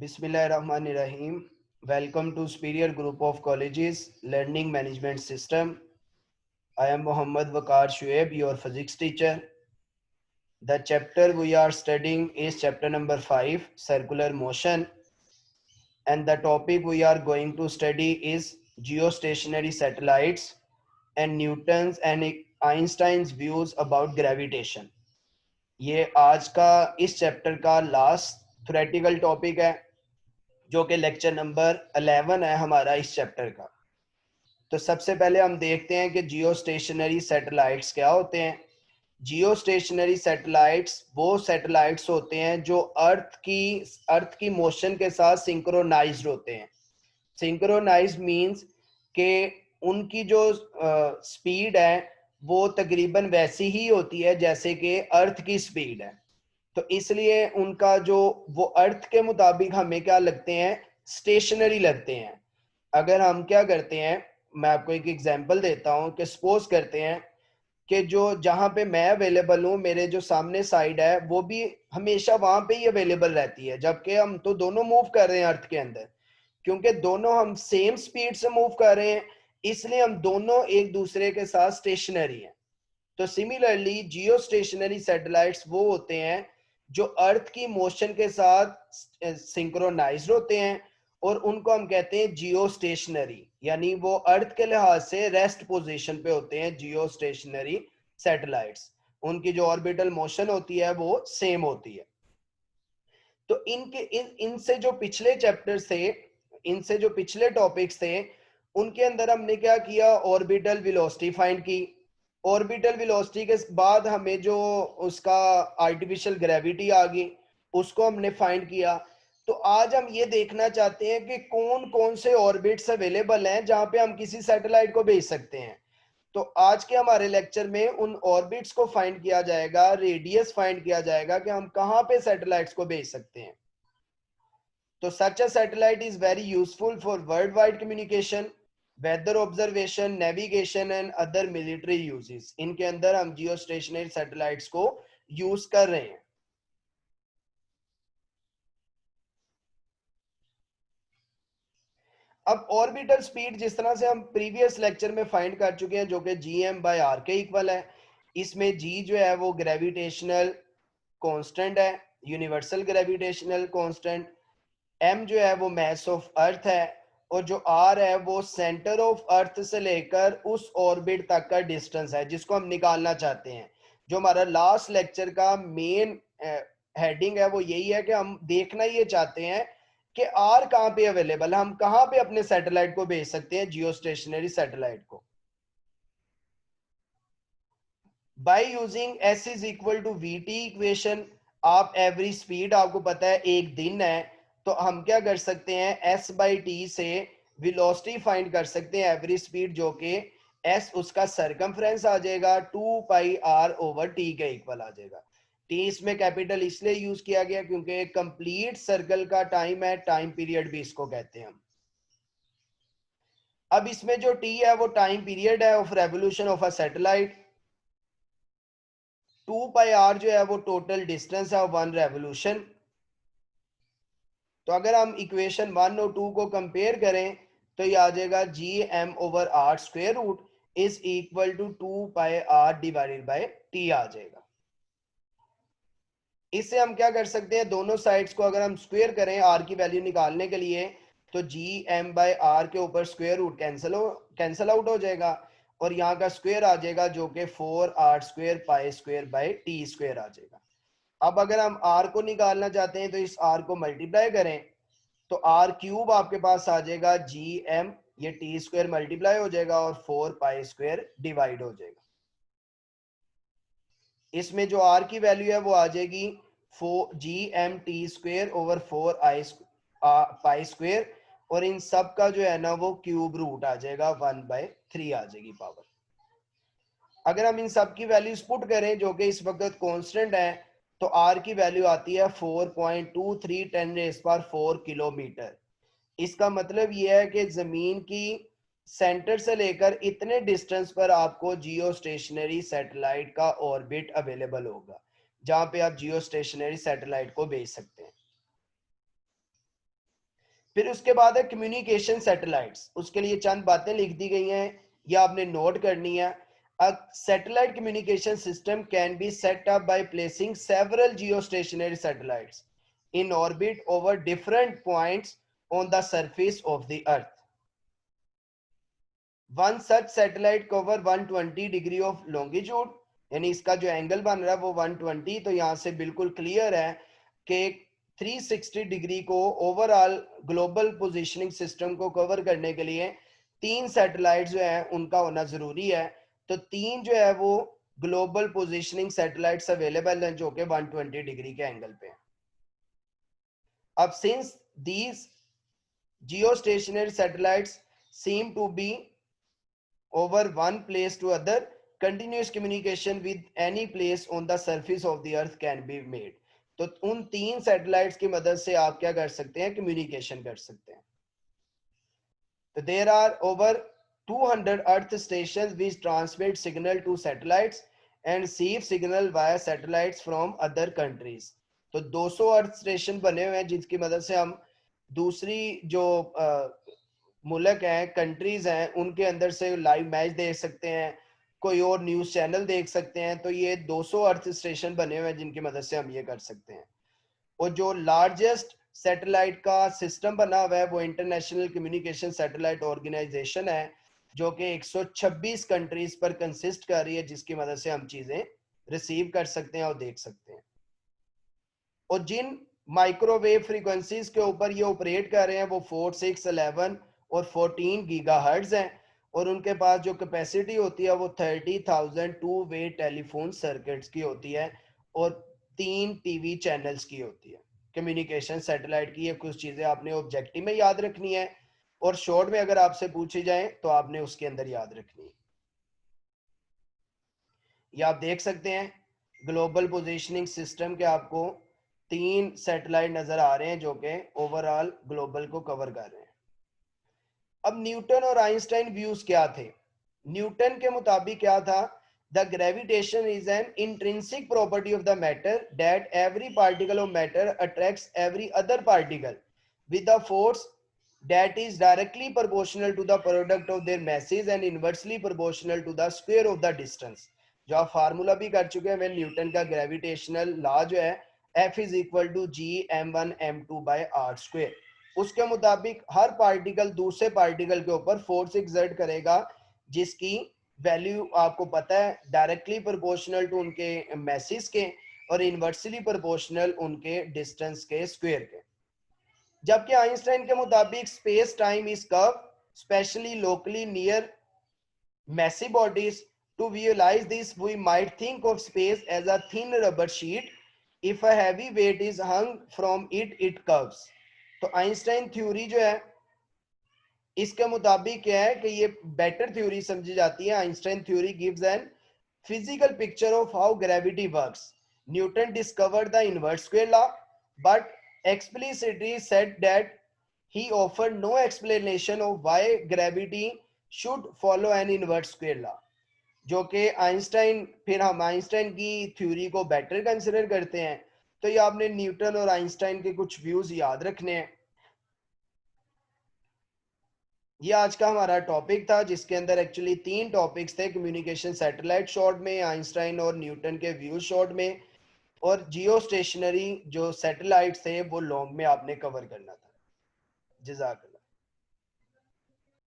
Bismillahirrahmanirrahim. Welcome to Superior Group of Colleges Learning Management System. I am Muhammad Waqar Shuaib, your physics teacher. The chapter we are studying is chapter number 5, Circular Motion. And the topic we are going to study is geostationary satellites and Newton's and Einstein's views about gravitation. ये आज का इस chapter का last theoretical topic है जो कि lecture number 11 है हमारा इस चैप्टर का। तो सबसे पहले हम देखते हैं कि जियो स्टेशनरी सैटेलाइट्स क्या होते हैं। जियो स्टेशनरी सैटेलाइट्स वो सैटेलाइट्स होते हैं जो अर्थ की मोशन के साथ सिंक्रोनाइज्ड होते हैं। सिंक्रोनाइज्ड मींस कि उनकी जो स्पीड है वो तकरीबन वैसी ही होती है जैसे कि अर्थ की स्पीड है। तो इसलिए उनका जो वो अर्थ के मुताबिक हमें क्या लगते हैं, स्टेशनरी लगते हैं। अगर हम क्या करते हैं, मैं आपको एक एग्जांपल देता हूं कि सपोज करते हैं कि जो जहां पे मैं अवेलेबल हूं, मेरे जो सामने साइड है वो भी हमेशा वहां पे ही अवेलेबल रहती है, जबकि हम तो दोनों मूव कर रहे हैं अर्थ के अंदर। क्योंकि दोनों हम सेम स्पीड से मूव कर रहे हैं, इसलिए हम दोनों एक दूसरे के साथ स्टेशनरी हैं। तो सिमिलरली जियो स्टेशनरी सैटेलाइट्स वो होते हैं जो अर्थ की मोशन के साथ सिंक्रोनाइज्ड होते हैं और उनको हम कहते हैं जियो स्टेशनरी, यानी वो अर्थ के लिहाज से रेस्ट पोजीशन पे होते हैं। जियो स्टेशनरी सैटेलाइट्स, उनकी जो ऑर्बिटल मोशन होती है वो सेम होती है। तो इनसे जो पिछले चैप्टर्स थे, इनसे जो पिछले टॉपिक्स थे, उनके अंदर हमने क्या किया, ऑर्बिटल वेलोसिटी फाइंड की। ऑर्बिटल वेलोसिटी के बाद हमें जो उसका आर्टिफिशियल ग्रेविटी आ गई, उसको हमने फाइंड किया। तो आज हम ये देखना चाहते हैं कि कौन कौन से ऑर्बिट्स अवेलेबल हैं जहां पे हम किसी सैटेलाइट को भेज सकते हैं। तो आज के हमारे लेक्चर में उन ऑर्बिट्स को फाइंड किया जाएगा, रेडियस फाइंड किया जाएगा कि हम कहां पे सैटेलाइट्स को भेज सकते हैं। तो such a satellite is very useful for worldwide communication, weather observation, navigation and other military uses. इनके अंदर हम geostationary satellites को यूज कर रहे हैं। अब ऑर्बिटल स्पीड जिस तरह से हम प्रीवियस लेक्चर में फाइंड कर चुके हैं, जो कि gm/r के इक्वल है। इसमें g जो है वो ग्रेविटेशनल कांस्टेंट है, यूनिवर्सल ग्रेविटेशनल कांस्टेंट। m जो है वो मास ऑफ अर्थ है, और जो r है वो सेंटर ऑफ अर्थ से लेकर उस ऑर्बिट तक का डिस्टेंस है जिसको हम निकालना चाहते हैं। जो हमारा लास्ट लेक्चर का मेन हेडिंग है वो यही है कि हम देखना ये चाहते हैं कि r कहाँ पे अवेलेबल है, हम कहाँ पे अपने सैटेलाइट को भेज सकते हैं, जियो स्टेशनरी सैटेलाइट को। By using s is equal to vt equation, आप एवरी स्पीड आपको पता है एक दिन है, तो हम क्या कर सकते हैं, s बाई टी से वेलोसिटी फाइंड कर सकते हैं, एवरी स्पीड, जो कि s उसका सरकमफ्रेंस आ जाएगा, 2 पाई r ओवर t के इक्वल आ जाएगा। t इसमें कैपिटल इसलिए यूज किया गया क्योंकि कंप्लीट सर्कल का टाइम है, टाइम पीरियड भी इसको कहते हैं हम। अब इसमें जो t है वो टाइम पीरियड है of revolution of a satellite. 2 pi r जो है वो टोटल डिस्टेंस है, 1 रेवोल्यूशन। तो अगर हम इक्वेशन 1 और 2 को कंपेयर करें तो ये आ जाएगा G M over R square root is equal to 2 pi R divided by T आ जाएगा। इससे हम क्या कर सकते हैं, दोनों साइड्स को अगर हम स्क्वायर करें आर की वैल्यू निकालने के लिए, तो जी एम बाई आर के ऊपर स्क्वायर रूट कैंसल आउट हो जाएगा, और यहाँ का स्क्वायर आ जाएगा जो कि 4 R square pi square by T square आ जाएगा। अब अगर हम आर को निकालना चाहते हैं तो इस आर को मल्टीप्लाई करें तो आर क्यूब आपके पास आ जाएगा जी एम, ये टी स्क्वायर मल्टीप्लाई हो जाएगा और 4 पाई स्क्वायर डिवाइड हो जाएगा। इसमें जो आर की वैल्यू है वो आ जाएगी 4 G M T square over 4 I pi square, और इन सब का जो है ना वो क्यूब रूट आ जाएगा, 1/3 आ जाएगी पावर। अगर हम इन सब की वैल्यूज पुट करें जो कि इस वक्त कांस्टेंट है, तो आर की वैल्यू आती है 4.23 10⁴ किलोमीटर। इसका मतलब यह है कि जमीन की सेंटर से लेकर इतने डिस्टेंस पर आपको जियो स्टेशनरी सैटेलाइट का ऑर्बिट अवेलेबल होगा, जहां पे आप जियो स्टेशनरी सैटेलाइट को भेज सकते हैं। फिर उसके बाद है कम्युनिकेशन सैटेलाइट्स, उसके लिए चंद बातें लिख दी गई हैं, ये आपने नोट करनी है। A satellite communication system can be set up by placing several geostationary satellites in orbit over different points on the surface of the earth. One such satellite cover 120 degree of longitude, यानी इसका जो angle बन रहा है वो 120, तो यहाँ से बिल्कुल क्लियर है कि 360 डिग्री को ओवरऑल ग्लोबल पोजीशनिंग सिस्टम को कवर करने के लिए 3 सैटेलाइट जो है उनका होना जरूरी है। तो 3 जो है वो ग्लोबल पोजीशनिंग सैटेलाइट्स अवेलेबल हैं जो कि 120 डिग्री के एंगल पे हैं। अब since these geostationary satellites seem to be over one place to other, continuous communication with any place on the surface of the earth can be made. तो उन 3 satellites की मदद से आप क्या कर सकते हैं, कम्युनिकेशन कर सकते हैं। तो there are over 200 earth stations which transmit signal to satellites and receive signal via satellites from other countries. तो 200 अर्थ स्टेशन बने हुए हैं जिसकी मदद से हम दूसरी जो मुल्क हैं, कंट्रीज हैं, उनके अंदर से लाइव मैच देख सकते हैं, कोई और न्यूज चैनल देख सकते हैं। तो ये 200 अर्थ स्टेशन बने हुए हैं जिनकी मदद से हम ये कर सकते हैं। और जो लार्जेस्ट सैटेलाइट का सिस्टम बना हुआ है वो इंटरनेशनल कम्युनिकेशन सैटेलाइट ऑर्गेनाइजेशन है जो कि 126 कंट्रीज पर कंसिस्ट कर रही है, जिसकी मदद से हम चीजें रिसीव कर सकते हैं और देख सकते हैं। और जिन माइक्रोवेव फ्रीक्वेंसीज के ऊपर ये ऑपरेट कर रहे हैं वो 4, 6, 11 और 14 गीगाहर्ट्ज हैं, और उनके पास जो कैपेसिटी होती है वो 30,000 टू वे टेलीफोन सर्किट्स की होती है और 3 टीवी चैनल्स की होती है। कम्युनिकेशन सैटेलाइट की ये कुछ चीजें आपने ऑब्जेक्टिव में याद रखनी है, और शॉर्ट में अगर आपसे पूछी जाए तो आपने उसके अंदर याद रखनी है। ये आप देख सकते हैं ग्लोबल पोजीशनिंग सिस्टम के आपको 3 सैटेलाइट नजर आ रहे हैं जो कि ओवरऑल ग्लोबल को कवर कर रहे हैं। अब न्यूटन और आइंस्टाइन व्यूज क्या थे? न्यूटन के मुताबिक क्या था? The gravitation is an intrinsic property of the matter that every particle of matter attracts every other particle with a force that is directly proportional to the product of their masses and inversely proportional to the square of the distance। जो आप formula भी कर चुके हैं Newton का gravitational law जो है F is equal to G m1 m2 by r square, उसके मुताबिक हर पार्टिकल दूसरे पार्टिकल के ऊपर फोर्स एक्सर्ट करेगा जिसकी वैल्यू आपको पता है डायरेक्टली प्रोपोर्शनल टू उनके मैसेज के और इनवर्सली प्रोपोर्शनल उनके डिस्टेंस के स्क्वायर के। जबकि आइंस्टाइन के मुताबिक space time is curve specially locally near massive bodies। To visualize this we might think of space as a thin rubber sheet, if a heavy weight is hung from it it curves। तो Einstein theory जो है इसके मुताबिक क्या है कि ये better theory समझी जाती है। Einstein theory gives an physical picture of how gravity works। Newton discovered the inverse square law but explicitly said that he offered no explanation of why gravity should follow an inverse square law। जो कि Einstein, फिर हम Einstein की theory को better consider करते हैं। तो ये आपने न्यूटन और आइंस्टाइन के कुछ व्यूज याद रखने हैं। ये आज का हमारा टॉपिक था जिसके अंदर एक्चुअली 3 टॉपिक्स थे, कम्युनिकेशन सैटेलाइट शॉर्ट में, आइंस्टाइन और न्यूटन के व्यूज शॉर्ट में, और जियो स्टेशनरी जो सैटेलाइट थे वो लॉन्ग में आपने कवर करना था। जज़ाकल्लाह।